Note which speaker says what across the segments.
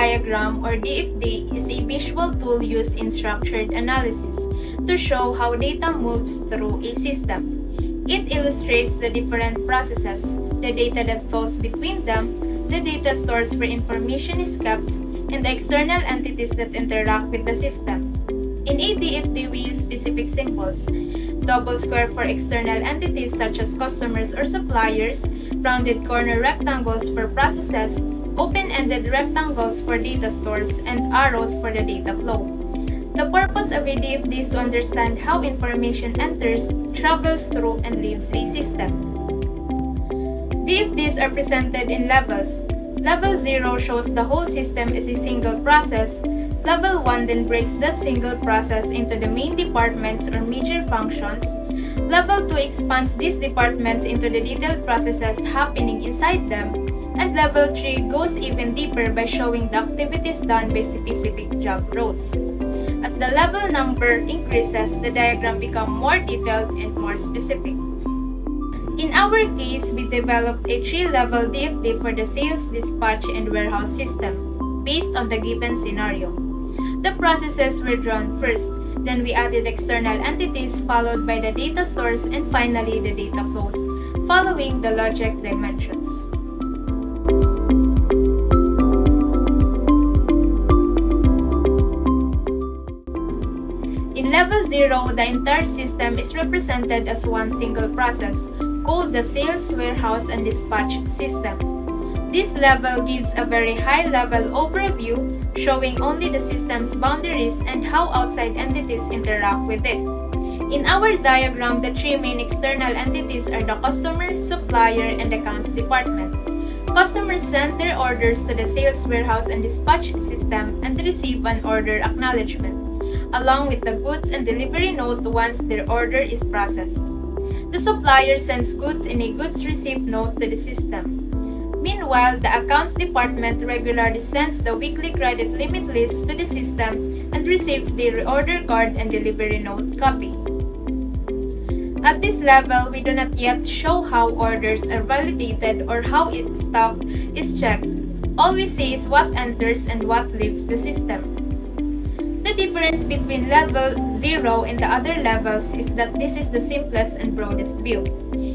Speaker 1: diagram or DFD is a visual tool used in structured analysis to show how data moves through a system. It illustrates the different processes, the data that flows between them, the data stores where information is kept, and the external entities that interact with the system. In a DFD, we use specific symbols: double square for external entities such as customers or suppliers, rounded corner rectangles for processes, open-ended rectangles for data stores, and arrows for the data flow. The purpose of a DFD is to understand how information enters, travels through, and leaves a system. DFDs are presented in levels. Level 0 shows the whole system is a single process. Level 1 then breaks that single process into the main departments or major functions. Level 2 expands these departments into the detailed processes happening inside them. And Level 3 goes even deeper by showing the activities done by specific job roles. As the level number increases, the diagram becomes more detailed and more specific. In our case, we developed a 3-level DFD for the sales, dispatch, and warehouse system, based on the given scenario. The processes were drawn first, then we added external entities followed by the data stores and finally the data flows, following the logic dimensions. In level 0, the entire system is represented as one single process, called the sales, warehouse, and dispatch system. This level gives a very high-level overview, showing only the system's boundaries and how outside entities interact with it. In our diagram, the 3 main external entities are the customer, supplier, and accounts department. Customers send their orders to the sales, warehouse, and dispatch system and receive an order acknowledgement, along with the goods and delivery note once their order is processed. The supplier sends goods in a goods receipt note to the system. Meanwhile, the accounts department regularly sends the weekly credit limit list to the system and receives the reorder card and delivery note copy. At this level, we do not yet show how orders are validated or how its stock is checked. All we say is what enters and what leaves the system. The difference between level 0 and the other levels is that this is the simplest and broadest view.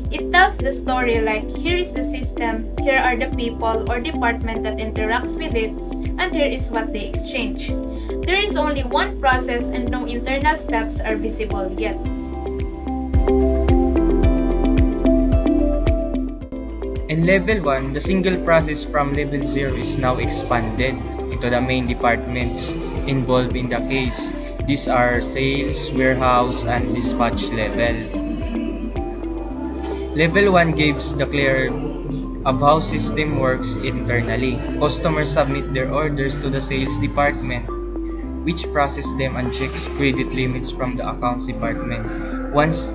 Speaker 1: It tells the story like, here is the system, here are the people or department that interacts with it, and here is what they exchange. There is only one process and no internal steps are visible yet.
Speaker 2: In level 1, the single process from level 0 is now expanded into the main departments involved in the case. These are sales, warehouse, and dispatch level. Level 1 gives the clear of how system works internally. Customers submit their orders to the sales department, which process them and checks credit limits from the accounts department. Once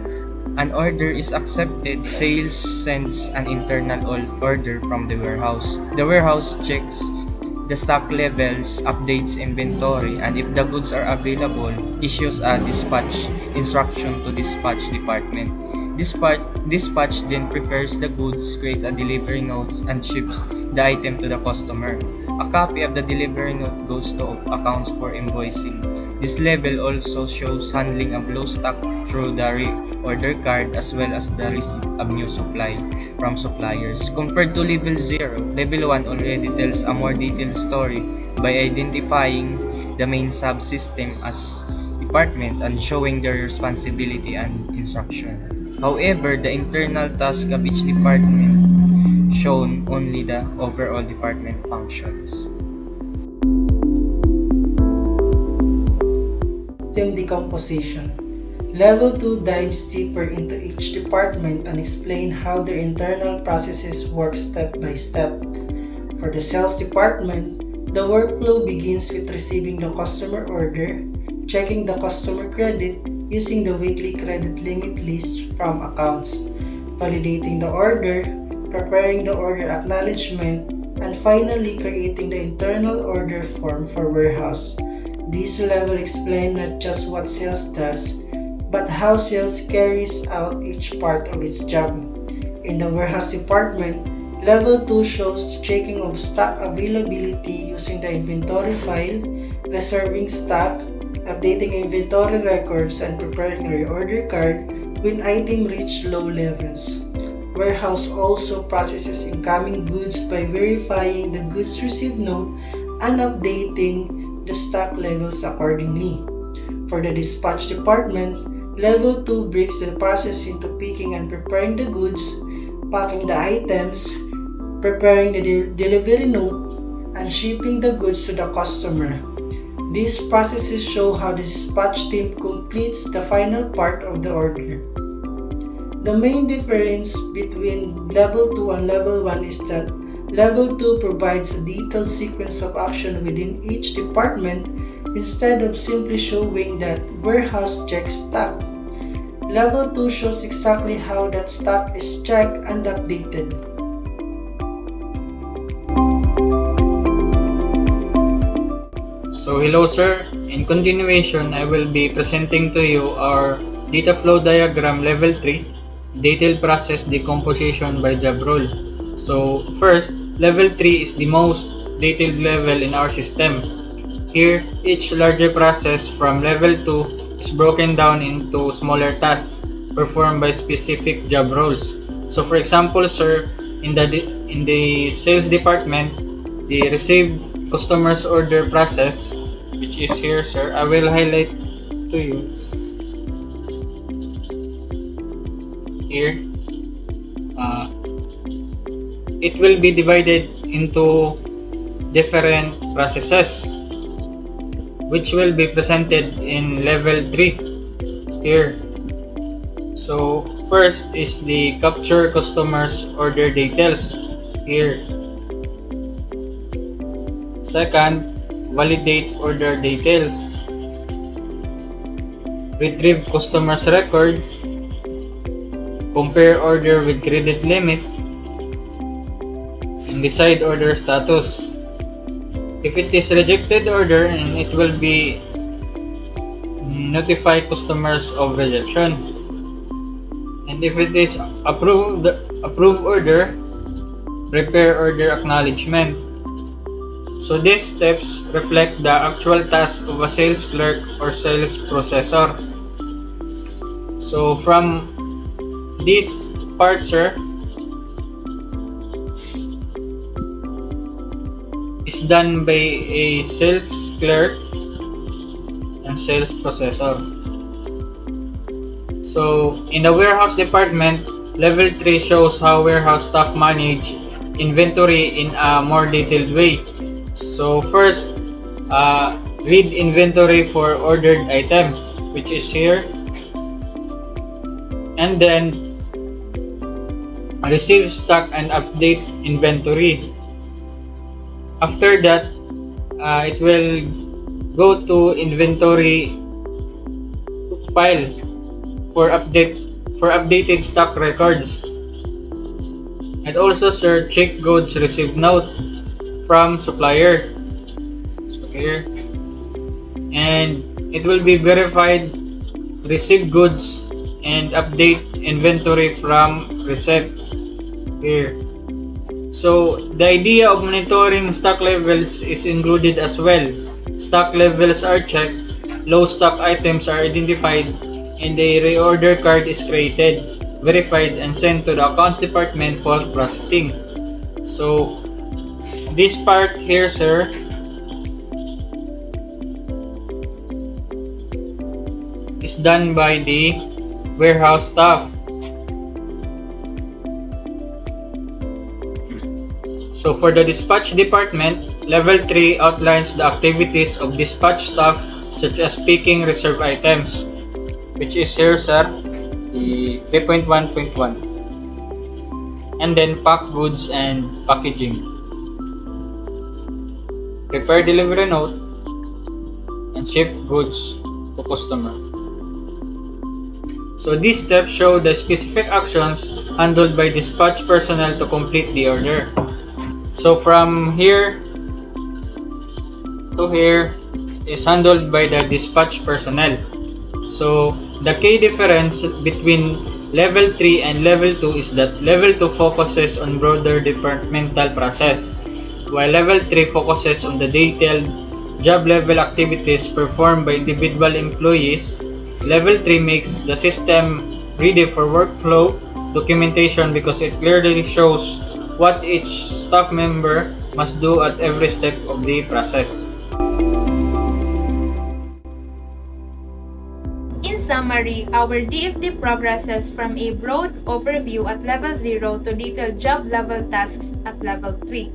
Speaker 2: an order is accepted, sales sends an internal order from the warehouse. The warehouse checks the stock levels, updates inventory, and if the goods are available, issues a dispatch instruction to dispatch department. Dispatch then prepares the goods, creates a delivery note, and ships the item to the customer. A copy of the delivery note goes to accounts for invoicing. This level also shows handling of low stock through the reorder card as well as the receipt of new supply from suppliers. Compared to level 0, level 1 already tells a more detailed story by identifying the main subsystem as department and showing their responsibility and instruction. However, the internal task of each department shown only the overall department functions.
Speaker 3: System decomposition. Level 2 dives deeper into each department and explain how their internal processes work step by step. For the sales department, the workflow begins with receiving the customer order, checking the customer credit using the weekly credit limit list from accounts, validating the order, preparing the order acknowledgement, and finally creating the internal order form for warehouse. This level explains not just what sales does, but how sales carries out each part of its job. In the warehouse department, Level 2 shows the checking of stock availability using the inventory file, reserving stock, updating inventory records, and preparing a reorder card when items reach low levels. Warehouse also processes incoming goods by verifying the goods received note and updating the stock levels accordingly. For the dispatch department, Level 2 breaks the process into picking and preparing the goods, packing the items, preparing the delivery note, and shipping the goods to the customer. These processes show how the dispatch team completes the final part of the order. The main difference between Level 2 and Level 1 is that Level 2 provides a detailed sequence of action within each department instead of simply showing that warehouse checks stock. Level 2 shows exactly how that stock is checked and updated.
Speaker 4: So hello sir, in continuation I will be presenting to you our data flow diagram level 3, detailed process decomposition by job role. So first, level 3 is the most detailed level in our system. Here, each larger process from level 2 is broken down into smaller tasks performed by specific job roles. So for example sir, in the sales department, the received customers order process, which is here sir, I will highlight to you here. It will be divided into different processes which will be presented in level 3 here. So first is the capture customers order details here. Second, validate order details. Retrieve customers record. Compare order with credit limit. And decide order status. If it is rejected order, and it will be notify customers of rejection. And if it is approved order, prepare order acknowledgement. So these steps reflect the actual task of a sales clerk or sales processor. So from this part sir, is done by a sales clerk and sales processor. So in the warehouse department, level 3 shows how warehouse staff manage inventory in a more detailed way. So first, read inventory for ordered items, which is here, and then receive stock and update inventory. After that, it will go to inventory file for updated stock records. And also sir, check goods received note from supplier. So here, and it will be verified received goods and update inventory from receipt here. So the idea of monitoring stock levels is included as well. Stock levels are checked, low stock items are identified, and a reorder card is created, verified, and sent to the accounts department for processing. So this part here sir, is done by the warehouse staff. So for the dispatch department, level 3 outlines the activities of dispatch staff such as picking reserve items, which is here sir, the 3.1.1, and then pack goods and packaging, prepare delivery note, and ship goods to customer. So these steps show the specific actions handled by dispatch personnel to complete the order. So from here to here is handled by the dispatch personnel. So the key difference between Level 3 and Level 2 is that Level 2 focuses on broader departmental process, while Level 3 focuses on the detailed job-level activities performed by individual employees. Level 3 makes the system ready for workflow documentation because it clearly shows what each staff member must do at every step of the process.
Speaker 1: In summary, our DFD progresses from a broad overview at level 0 to detailed job-level tasks at level 3.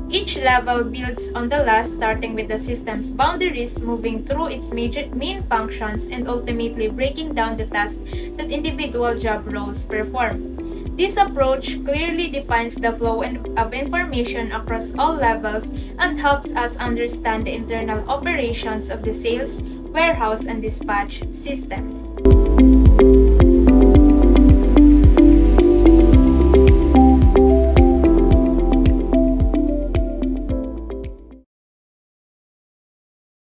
Speaker 1: Each level builds on the last, starting with the system's boundaries, moving through its main functions, and ultimately breaking down the tasks that individual job roles perform. This approach clearly defines the flow of information across all levels and helps us understand the internal operations of the sales, warehouse, and dispatch system.